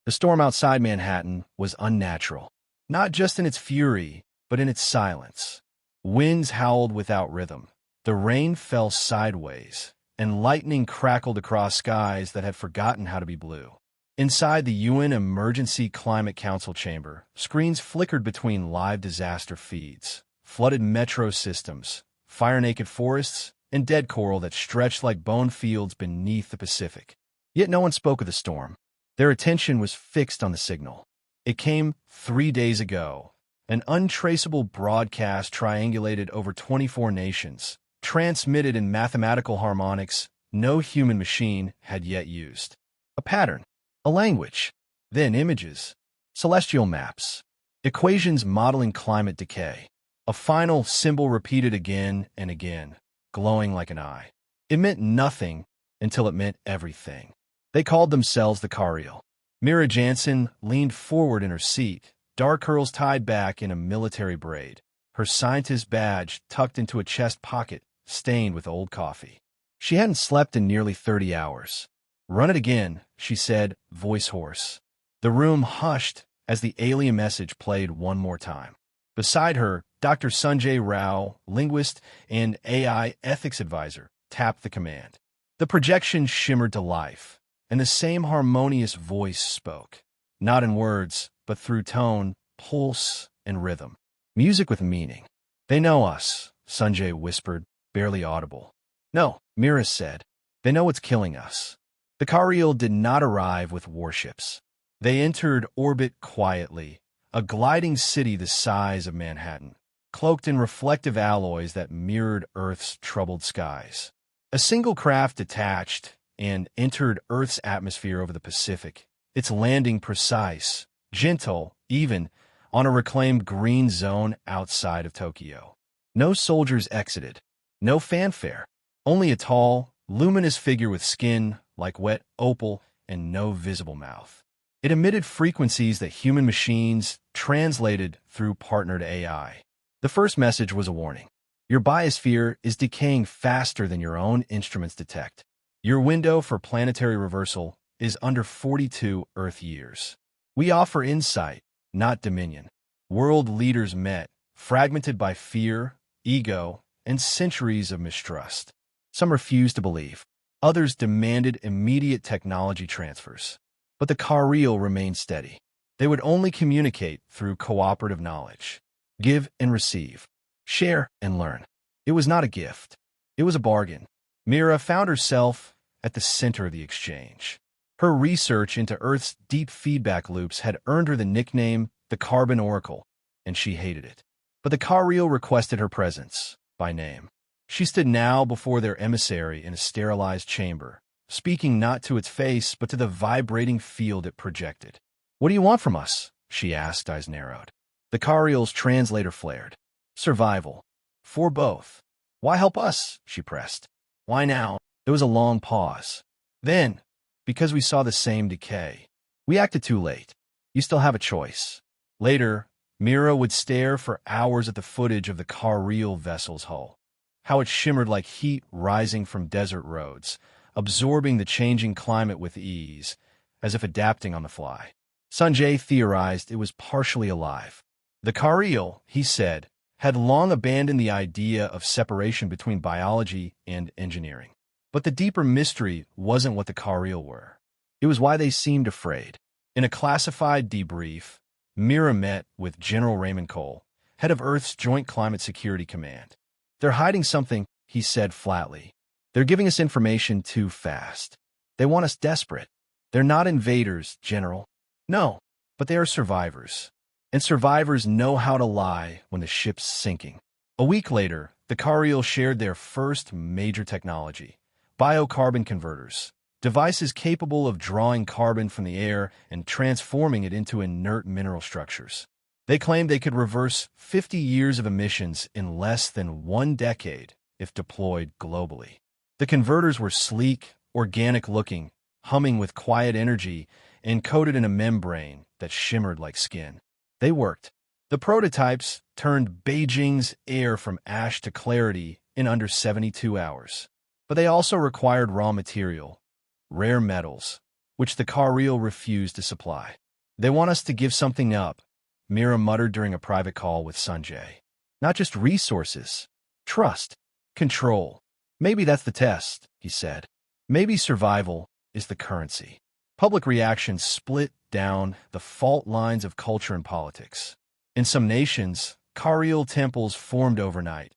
The storm outside Manhattan was unnatural, not just in its fury, but in its silence. Winds howled without rhythm. The rain fell sideways, and lightning crackled across skies that had forgotten how to be blue. Inside the UN Emergency Climate Council chamber, screens flickered between live disaster feeds, flooded metro systems, fire-naked forests, and dead coral that stretched like bone fields beneath the Pacific. Yet no one spoke of the storm. Their attention was fixed on the signal. It came 3 days ago, an untraceable broadcast triangulated over 24 nations, transmitted in mathematical harmonics no human machine had yet used. A pattern, a language, then images, celestial maps, equations modeling climate decay. A final symbol repeated again and again, glowing like an eye. It meant nothing until it meant everything. They called themselves the Cariel. Mira Jansen leaned forward in her seat, dark curls tied back in a military braid, her scientist badge tucked into a chest pocket stained with old coffee. She hadn't slept in nearly 30 hours. "Run it again," she said, voice hoarse. The room hushed as the alien message played one more time. Beside her, Dr. Sanjay Rao, linguist and AI ethics advisor, tapped the command. The projection shimmered to life, and the same harmonious voice spoke, not in words, but through tone, pulse, and rhythm. Music with meaning. "They know us," Sanjay whispered, barely audible. "No," Mira said. "They know what's killing us." The Cariel did not arrive with warships. They entered orbit quietly, a gliding city the size of Manhattan, cloaked in reflective alloys that mirrored Earth's troubled skies. A single craft detached and entered Earth's atmosphere over the Pacific, its landing precise, gentle, even, on a reclaimed green zone outside of Tokyo. No soldiers exited, no fanfare, only a tall, luminous figure with skin like wet opal and no visible mouth. It emitted frequencies that human machines translated through partnered AI. The first message was a warning. Your biosphere is decaying faster than your own instruments detect. Your window for planetary reversal is under 42 Earth years. We offer insight, not dominion. World leaders met, fragmented by fear, ego, and centuries of mistrust. Some refused to believe. Others demanded immediate technology transfers. But the Cariel remained steady. They would only communicate through cooperative knowledge. Give and receive. Share and learn. It was not a gift. It was a bargain. Mira found herself at the center of the exchange. Her research into Earth's deep feedback loops had earned her the nickname the Carbon Oracle, and she hated it. But the Cariel requested her presence, by name. She stood now before their emissary in a sterilized chamber, speaking not to its face but to the vibrating field it projected. "What do you want from us?" she asked, eyes narrowed. The Cariel's translator flared. "Survival. For both." "Why help us?" she pressed. "Why now?" There was a long pause. Then, "Because we saw the same decay. We acted too late. You still have a choice." Later, Mira would stare for hours at the footage of the Cariel vessel's hull, how it shimmered like heat rising from desert roads, absorbing the changing climate with ease, as if adapting on the fly. Sanjay theorized it was partially alive. The Cariel, he said, had long abandoned the idea of separation between biology and engineering. But the deeper mystery wasn't what the Cariel were. It was why they seemed afraid. In a classified debrief, Mira met with General Raymond Cole, head of Earth's Joint Climate Security Command. "They're hiding something," he said flatly. "They're giving us information too fast. They want us desperate. They're not invaders, General." "No, but they are survivors. And survivors know how to lie when the ship's sinking." A week later, the Cariel shared their first major technology, biocarbon converters, devices capable of drawing carbon from the air and transforming it into inert mineral structures. They claimed they could reverse 50 years of emissions in less than 1 decade if deployed globally. The converters were sleek, organic-looking, humming with quiet energy, and coated in a membrane that shimmered like skin. They worked. The prototypes turned Beijing's air from ash to clarity in under 72 hours. But they also required raw material, rare metals, which the Kariel refused to supply. They want us to give something up, Mira muttered during a private call with Sanjay. Not just resources. Trust. Control. Maybe that's the test, he said. Maybe survival is the currency. Public reaction split down the fault lines of culture and politics. In some nations, Kariel temples formed overnight,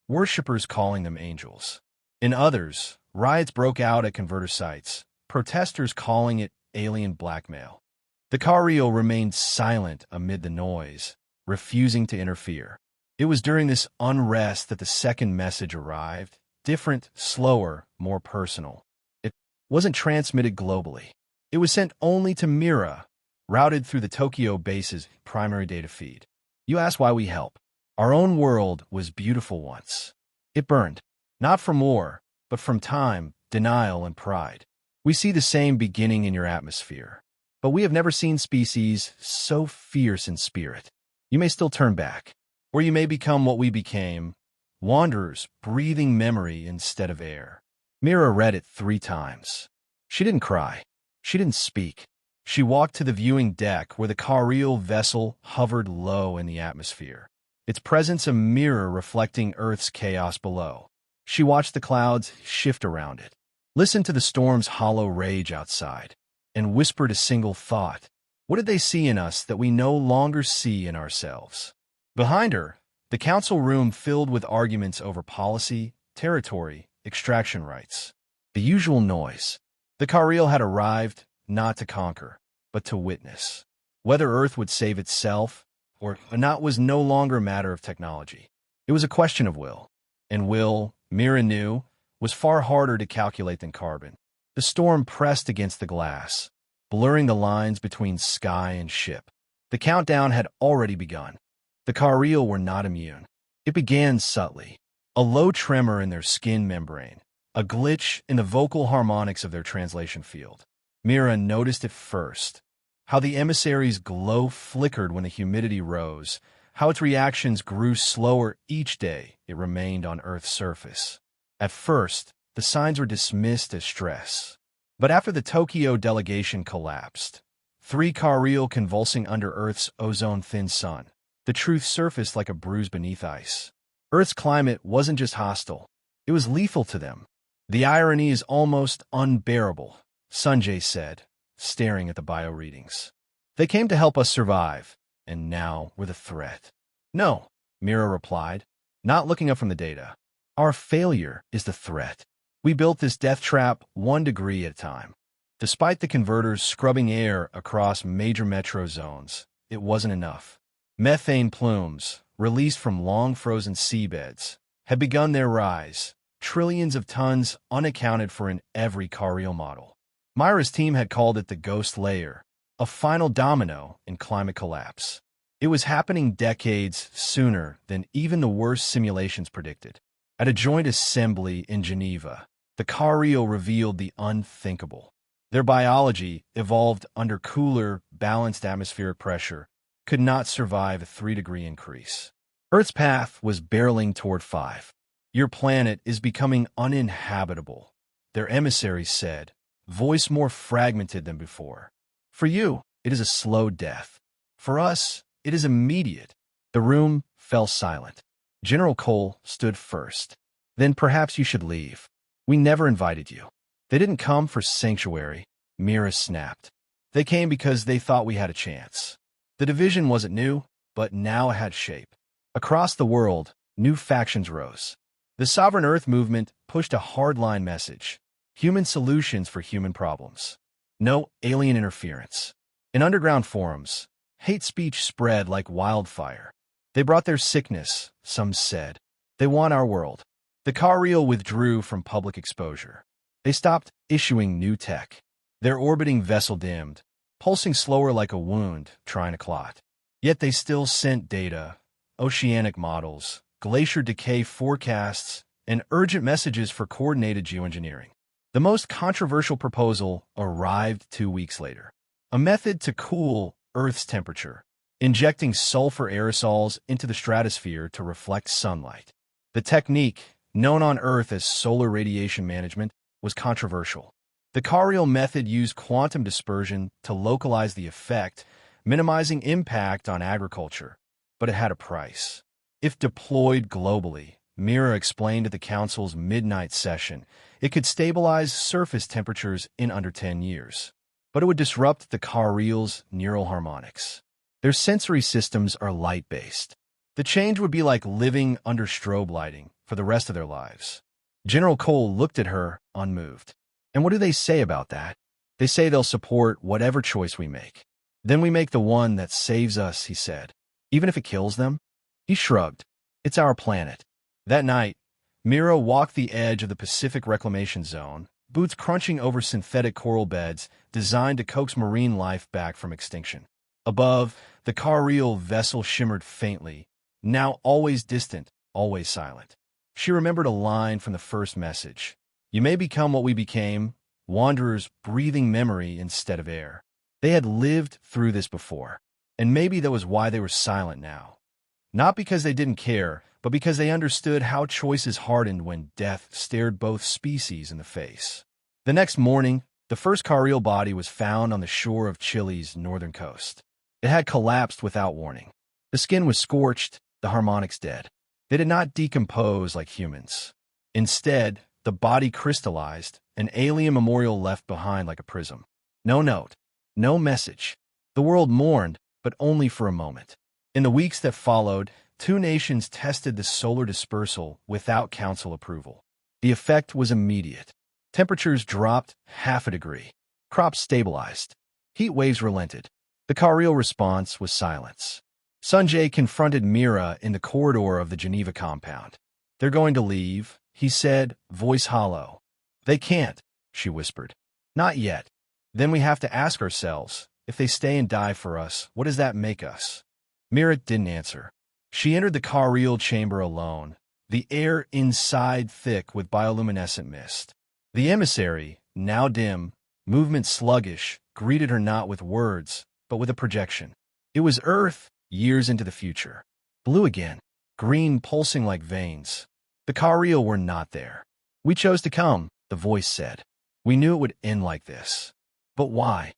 worshippers calling them angels. In others, riots broke out at converter sites, protesters calling it alien blackmail. The Kariel remained silent amid the noise, refusing to interfere. It was during this unrest that the second message arrived, different, slower, more personal. It wasn't transmitted globally. It was sent only to Mira, routed through the Tokyo base's primary data feed. You asked why we help. Our own world was beautiful once. It burned, not from war, but from time, denial, and pride. We see the same beginning in your atmosphere. But we have never seen species so fierce in spirit. You may still turn back, or you may become what we became, wanderers breathing memory instead of air. Mira read it 3 times. She didn't cry. She didn't speak. She walked to the viewing deck where the Kariel vessel hovered low in the atmosphere, its presence a mirror reflecting Earth's chaos below. She watched the clouds shift around it, listened to the storm's hollow rage outside, and whispered a single thought. What did they see in us that we no longer see in ourselves? Behind her, the council room filled with arguments over policy, territory, extraction rights. The usual noise. The Kariel had arrived, not to conquer, but to witness. Whether Earth would save itself or not was no longer a matter of technology. It was a question of will. And will, Mira knew, was far harder to calculate than carbon. The storm pressed against the glass, blurring the lines between sky and ship. The countdown had already begun. The Kariel were not immune. It began subtly. A low tremor in their skin membrane, a glitch in the vocal harmonics of their translation field. Mira noticed it first, how the emissary's glow flickered when the humidity rose, how its reactions grew slower each day it remained on Earth's surface. At first, the signs were dismissed as stress. But after the Tokyo delegation collapsed, 3 Kariel convulsing under Earth's ozone-thin sun, the truth surfaced like a bruise beneath ice. Earth's climate wasn't just hostile, it was lethal to them. The irony is almost unbearable, Sanjay said, staring at the bio-readings. They came to help us survive, and now we're the threat. No, Mira replied, not looking up from the data. Our failure is the threat. We built this death trap 1 degree at a time. Despite the converters scrubbing air across major metro zones, it wasn't enough. Methane plumes, released from long-frozen seabeds, had begun their rise, trillions of tons unaccounted for in every Kariel model. Myra's team had called it the ghost layer, a final domino in climate collapse. It was happening decades sooner than even the worst simulations predicted. At a joint assembly in Geneva, the Kariel revealed the unthinkable. Their biology, evolved under cooler, balanced atmospheric pressure, could not survive a 3-degree increase. Earth's path was barreling toward 5. Your planet is becoming uninhabitable, their emissaries said, voice more fragmented than before. For you, it is a slow death. For us, it is immediate. The room fell silent. General Cole stood first. Then perhaps you should leave. We never invited you. They didn't come for sanctuary, Mira snapped. They came because they thought we had a chance. The division wasn't new, but now it had shape. Across the world, new factions rose. The Sovereign Earth movement pushed a hardline message. Human solutions for human problems. No alien interference. In underground forums, hate speech spread like wildfire. They brought their sickness, some said. They want our world. The Kariel withdrew from public exposure. They stopped issuing new tech. Their orbiting vessel dimmed, pulsing slower like a wound trying to clot. Yet they still sent data, oceanic models, glacier decay forecasts, and urgent messages for coordinated geoengineering. The most controversial proposal arrived 2 weeks later. A method to cool Earth's temperature, injecting sulfur aerosols into the stratosphere to reflect sunlight. The technique, known on Earth as solar radiation management, was controversial. The Cariel method used quantum dispersion to localize the effect, minimizing impact on agriculture, but it had a price. If deployed globally, Mira explained at the Council's midnight session, it could stabilize surface temperatures in under 10 years. But it would disrupt the Cariel's neural harmonics. Their sensory systems are light-based. The change would be like living under strobe lighting for the rest of their lives. General Cole looked at her, unmoved. And what do they say about that? They say they'll support whatever choice we make. Then we make the one that saves us, he said. Even if it kills them? He shrugged. It's our planet. That night, Mira walked the edge of the Pacific Reclamation Zone, boots crunching over synthetic coral beds designed to coax marine life back from extinction. Above, the Cariel vessel shimmered faintly, now always distant, always silent. She remembered a line from the first message. You may become what we became, wanderers breathing memory instead of air. They had lived through this before, and maybe that was why they were silent now. Not because they didn't care, but because they understood how choices hardened when death stared both species in the face. The next morning, the first Cariel body was found on the shore of Chile's northern coast. It had collapsed without warning. The skin was scorched, the harmonics dead. They did not decompose like humans. Instead, the body crystallized, an alien memorial left behind like a prism. No note, no message. The world mourned, but only for a moment. In the weeks that followed, 2 nations tested the solar dispersal without council approval. The effect was immediate. Temperatures dropped half a degree. Crops stabilized. Heat waves relented. The Cariel response was silence. Sanjay confronted Mira in the corridor of the Geneva compound. They're going to leave, he said, voice hollow. They can't, she whispered. Not yet. Then we have to ask ourselves, if they stay and die for us, what does that make us? Mira didn't answer. She entered the Cariel chamber alone, the air inside thick with bioluminescent mist. The emissary, now dim, movement sluggish, greeted her not with words, but with a projection. It was Earth, years into the future. Blue again, green pulsing like veins. The Cariel were not there. We chose to come, the voice said. We knew it would end like this. But why?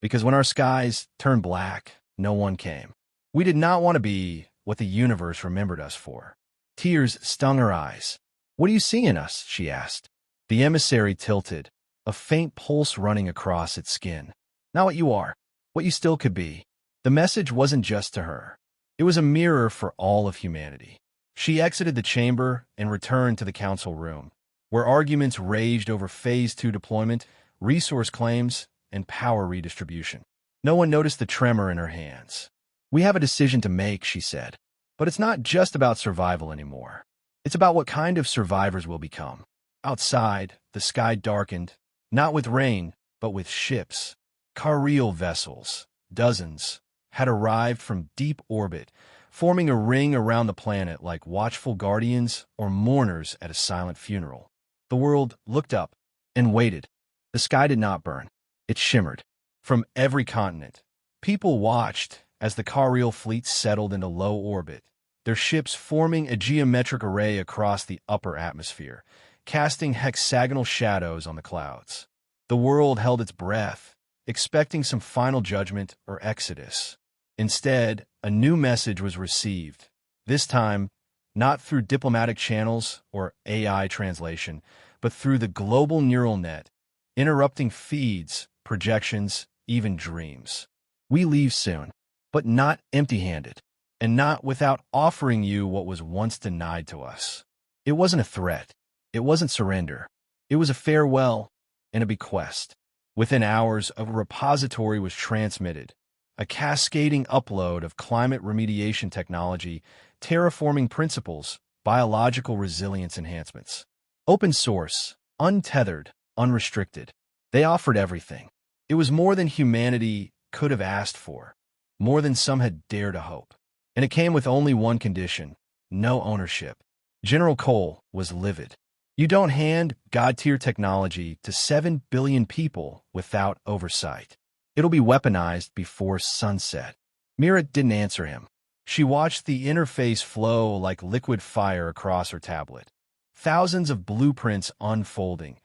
Because when our skies turned black, no one came. We did not want to be what the universe remembered us for. Tears stung her eyes. What do you see in us? She asked. The emissary tilted, a faint pulse running across its skin. Not what you are, what you still could be. The message wasn't just to her. It was a mirror for all of humanity. She exited the chamber and returned to the council room, where arguments raged over Phase 2 deployment, resource claims, and power redistribution. No one noticed the tremor in her hands. We have a decision to make, she said. But it's not just about survival anymore. It's about what kind of survivors we'll become. Outside, the sky darkened, not with rain, but with ships. Cariel vessels, dozens, had arrived from deep orbit, forming a ring around the planet like watchful guardians or mourners at a silent funeral. The world looked up and waited. The sky did not burn. It shimmered. From every continent, people watched as the Cariel fleet settled into low orbit, their ships forming a geometric array across the upper atmosphere, casting hexagonal shadows on the clouds. The world held its breath, expecting some final judgment or exodus. Instead, a new message was received, this time not through diplomatic channels or AI translation, but through the global neural net, interrupting feeds, projections, even dreams. We leave soon, but not empty-handed, and not without offering you what was once denied to us. It wasn't a threat. It wasn't surrender. It was a farewell and a bequest. Within hours, a repository was transmitted, a cascading upload of climate remediation technology, terraforming principles, biological resilience enhancements. Open source, untethered, unrestricted. They offered everything. It was more than humanity could have asked for, more than some had dared to hope. And it came with only one condition: no ownership. General Cole was livid. You don't hand God-tier technology to 7 billion people without oversight. It'll be weaponized before sunset. Mira didn't answer him. She watched the interface flow like liquid fire across her tablet. Thousands of blueprints unfolding,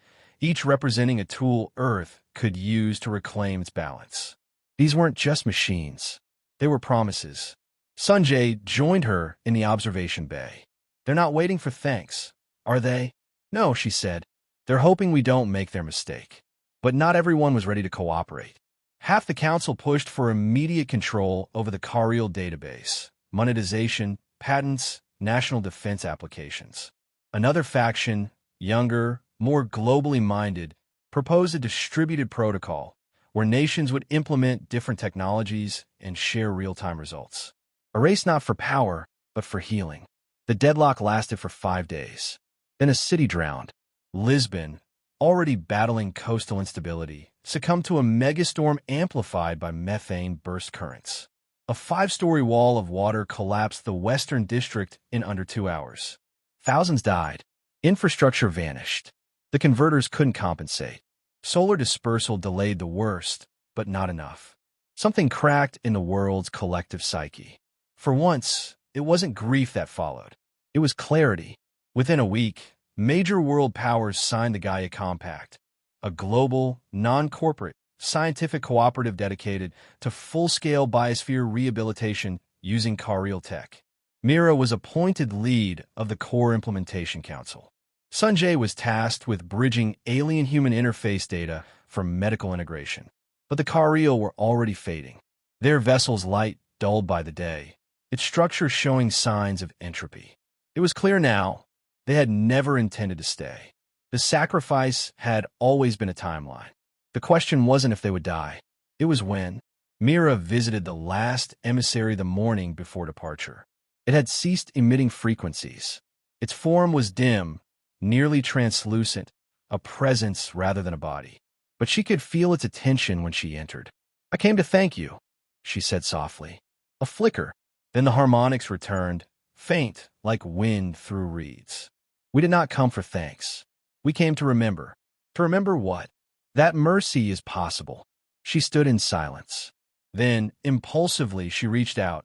each representing a tool Earth could use to reclaim its balance. These weren't just machines. They were promises. Sanjay joined her in the observation bay. "They're not waiting for thanks, are they?" "No," she said. "They're hoping we don't make their mistake." But not everyone was ready to cooperate. Half the council pushed for immediate control over the Kariel database, monetization, patents, national defense applications. Another faction, younger, more globally minded, proposed a distributed protocol where nations would implement different technologies and share real-time results. A race not for power, but for healing. The deadlock lasted for 5 days. Then a city drowned. Lisbon, already battling coastal instability, succumbed to a megastorm amplified by methane burst currents. A 5-story wall of water collapsed the western district in under 2 hours. Thousands died. Infrastructure vanished. The converters couldn't compensate. Solar dispersal delayed the worst, but not enough. Something cracked in the world's collective psyche. For once, it wasn't grief that followed. It was clarity. Within a week, major world powers signed the Gaia Compact, a global, non-corporate, scientific cooperative dedicated to full-scale biosphere rehabilitation using Kariel tech. Mira was appointed lead of the Core Implementation Council. Sanjay was tasked with bridging alien-human interface data for medical integration. But the Kariel were already fading. Their vessel's light dulled by the day, its structure showing signs of entropy. It was clear now they had never intended to stay. The sacrifice had always been a timeline. The question wasn't if they would die. It was when. Mira visited the last emissary the morning before departure. It had ceased emitting frequencies. Its form was dim, nearly translucent, a presence rather than a body. But she could feel its attention when she entered. "I came to thank you," she said softly. A flicker. Then the harmonics returned, faint like wind through reeds. "We did not come for thanks. We came to remember." To remember what? That mercy is possible. She stood in silence. Then, impulsively, she reached out,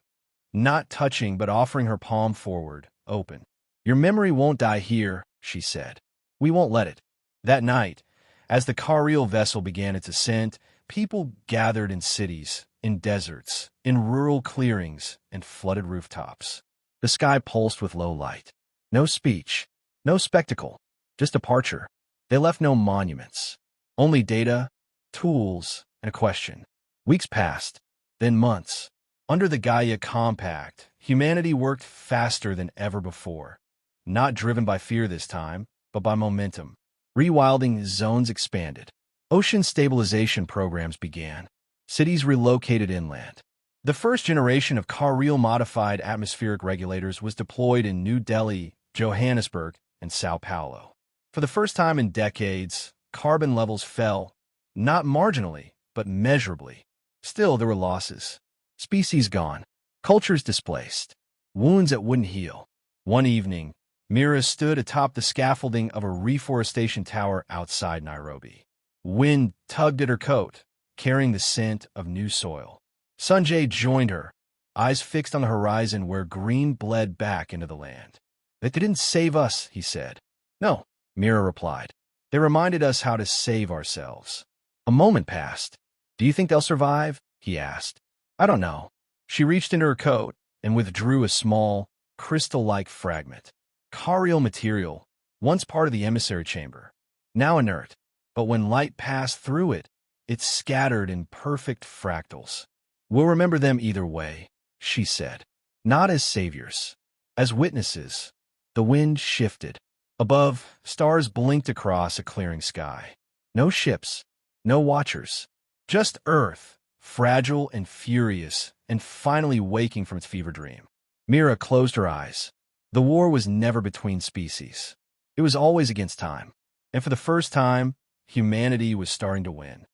not touching but offering her palm forward, open. "Your memory won't die here," she said. "We won't let it." That night, as the Kariel vessel began its ascent, people gathered in cities, in deserts, in rural clearings, and flooded rooftops. The sky pulsed with low light. No speech, no spectacle, just departure. They left no monuments. Only data, tools, and a question. Weeks passed, then months. Under the Gaia Compact, humanity worked faster than ever before. Not driven by fear this time, but by momentum. Rewilding zones expanded. Ocean stabilization programs began. Cities relocated inland. The first generation of Kariel-modified atmospheric regulators was deployed in New Delhi, Johannesburg, and Sao Paulo. For the first time in decades, carbon levels fell, not marginally, but measurably. Still, there were losses. Species gone. Cultures displaced. Wounds that wouldn't heal. One evening, Mira stood atop the scaffolding of a reforestation tower outside Nairobi. Wind tugged at her coat, carrying the scent of new soil. Sanjay joined her, eyes fixed on the horizon where green bled back into the land. "They didn't save us," he said. "No," Mira replied. "They reminded us how to save ourselves." A moment passed. "Do you think they'll survive?" he asked. "I don't know." She reached into her coat and withdrew a small, crystal-like fragment. Kariel material, once part of the emissary chamber. Now inert, but when light passed through it, it scattered in perfect fractals. "We'll remember them either way," she said. "Not as saviors, as witnesses." The wind shifted. Above, stars blinked across a clearing sky. No ships, no watchers. Just Earth, fragile and furious, and finally waking from its fever dream. Mira closed her eyes. The war was never between species. It was always against time. And for the first time, humanity was starting to win.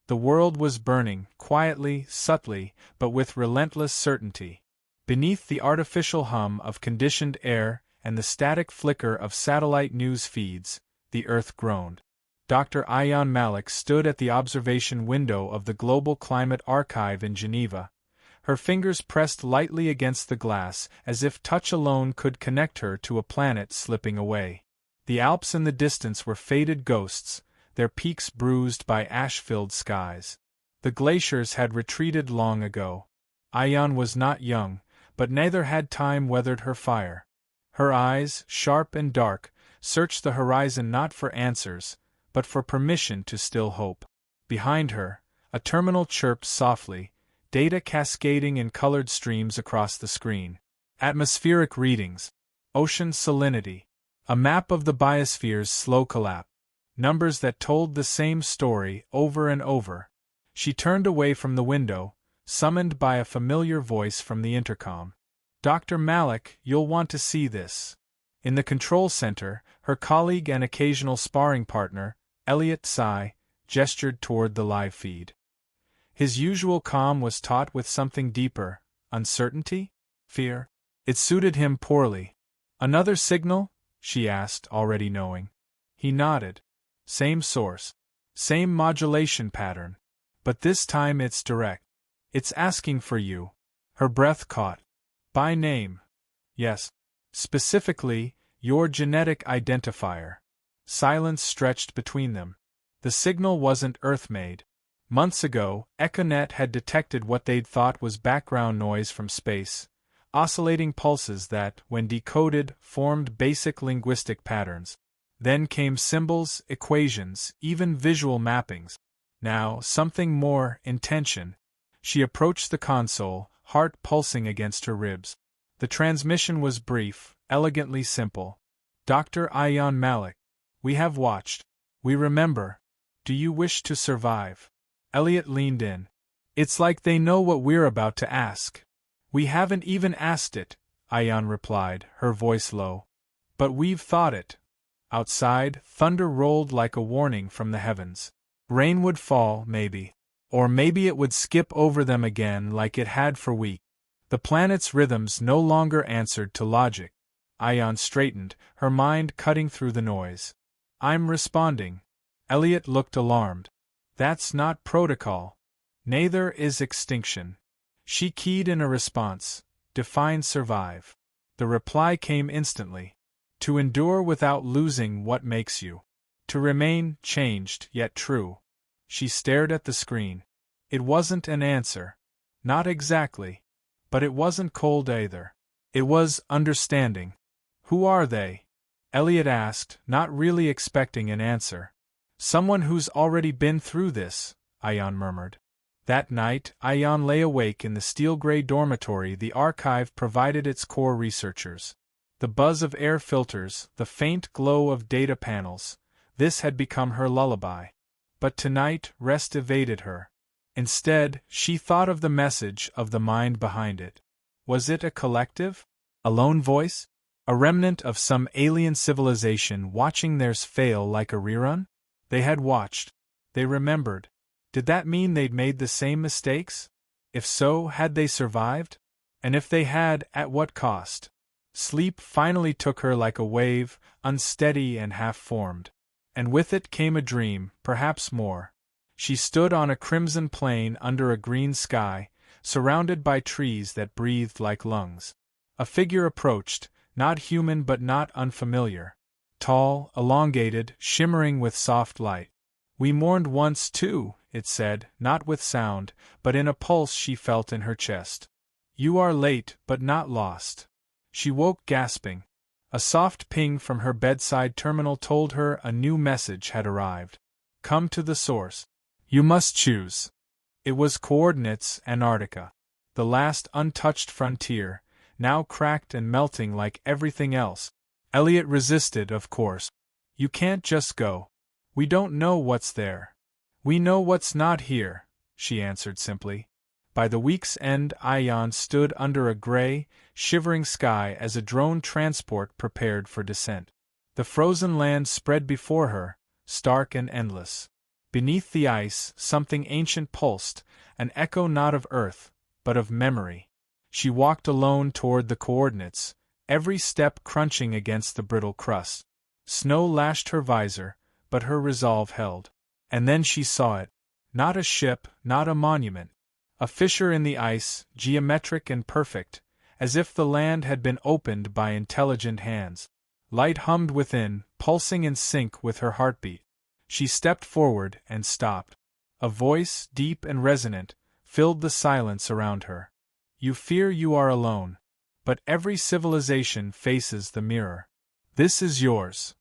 The world was burning, quietly, subtly, but with relentless certainty. Beneath the artificial hum of conditioned air and the static flicker of satellite news feeds, the Earth groaned. Dr. Ayan Malik stood at the observation window of the Global Climate Archive in Geneva, her fingers pressed lightly against the glass as if touch alone could connect her to a planet slipping away. The Alps in the distance were faded ghosts, their peaks bruised by ash-filled skies. The glaciers had retreated long ago. Ayan was not young, but neither had time weathered her fire. Her eyes, sharp and dark, searched the horizon not for answers, but for permission to still hope. Behind her, a terminal chirped softly, data cascading in colored streams across the screen. Atmospheric readings, ocean salinity, a map of the biosphere's slow collapse. Numbers that told the same story over and over. She turned away from the window, summoned by a familiar voice from the intercom. "Dr. Malik, you'll want to see this." In the control center, her colleague and occasional sparring partner, Elliot Sy, gestured toward the live feed. His usual calm was taught with something deeper. Uncertainty? Fear? It suited him poorly. "Another signal?" she asked, already knowing. He nodded. "Same source. Same modulation pattern. But this time it's direct. It's asking for you." Her breath caught. "By name?" "Yes. Specifically, your genetic identifier." Silence stretched between them. The signal wasn't Earth-made. Months ago, Econet had detected what they'd thought was background noise from space, oscillating pulses that, when decoded, formed basic linguistic patterns. Then came symbols, equations, even visual mappings. Now, something more, intention. She approached the console, heart pulsing against her ribs. The transmission was brief, elegantly simple. "Dr. Ayan Malik, we have watched. We remember. Do you wish to survive?" Elliot leaned in. "It's like they know what we're about to ask." "We haven't even asked it," Ayan replied, her voice low. "But we've thought it." Outside, thunder rolled like a warning from the heavens. Rain would fall, maybe. Or maybe it would skip over them again like it had for weeks. The planet's rhythms no longer answered to logic. Ayan straightened, her mind cutting through the noise. "I'm responding." Elliot looked alarmed. "That's not protocol. Neither is extinction." She keyed in a response. "Define survive." The reply came instantly. "To endure without losing what makes you. To remain changed yet true." She stared at the screen. It wasn't an answer. Not exactly. But it wasn't cold either. It was understanding. "Who are they?" Elliot asked, not really expecting an answer. "Someone who's already been through this," Ayan murmured. That night, Ayan lay awake in the steel-gray dormitory the archive provided its core researchers. The buzz of air filters, the faint glow of data panels, this had become her lullaby. But tonight, rest evaded her. Instead, she thought of the message, of the mind behind it. Was it a collective? A lone voice? A remnant of some alien civilization watching theirs fail like a rerun? They had watched. They remembered. Did that mean they'd made the same mistakes? If so, had they survived? And if they had, at what cost? Sleep finally took her like a wave, unsteady and half-formed. And with it came a dream, perhaps more. She stood on a crimson plain under a green sky, surrounded by trees that breathed like lungs. A figure approached, not human but not unfamiliar. Tall, elongated, shimmering with soft light. "We mourned once too," it said, not with sound, but in a pulse she felt in her chest. "You are late, but not lost." She woke gasping. A soft ping from her bedside terminal told her a new message had arrived. "Come to the source. You must choose." It was coordinates Antarctica. The last untouched frontier, now cracked and melting like everything else. Elliot resisted, of course. "You can't just go. We don't know what's there." "We know what's not here," she answered simply. By the week's end, Ayan stood under a gray, shivering sky as a drone transport prepared for descent. The frozen land spread before her, stark and endless. Beneath the ice, something ancient pulsed, an echo not of Earth, but of memory. She walked alone toward the coordinates, every step crunching against the brittle crust. Snow lashed her visor, but her resolve held. And then she saw it. Not a ship, not a monument. A fissure in the ice, geometric and perfect, as if the land had been opened by intelligent hands. Light hummed within, pulsing in sync with her heartbeat. She stepped forward and stopped. A voice, deep and resonant, filled the silence around her. You fear you are alone. But every civilization faces the mirror. This is yours.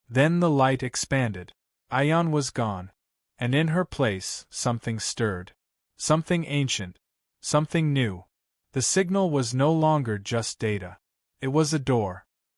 Then the light expanded. Ion was gone. And in her place, something stirred. Something ancient. Something new. The signal was no longer just data. It was a door.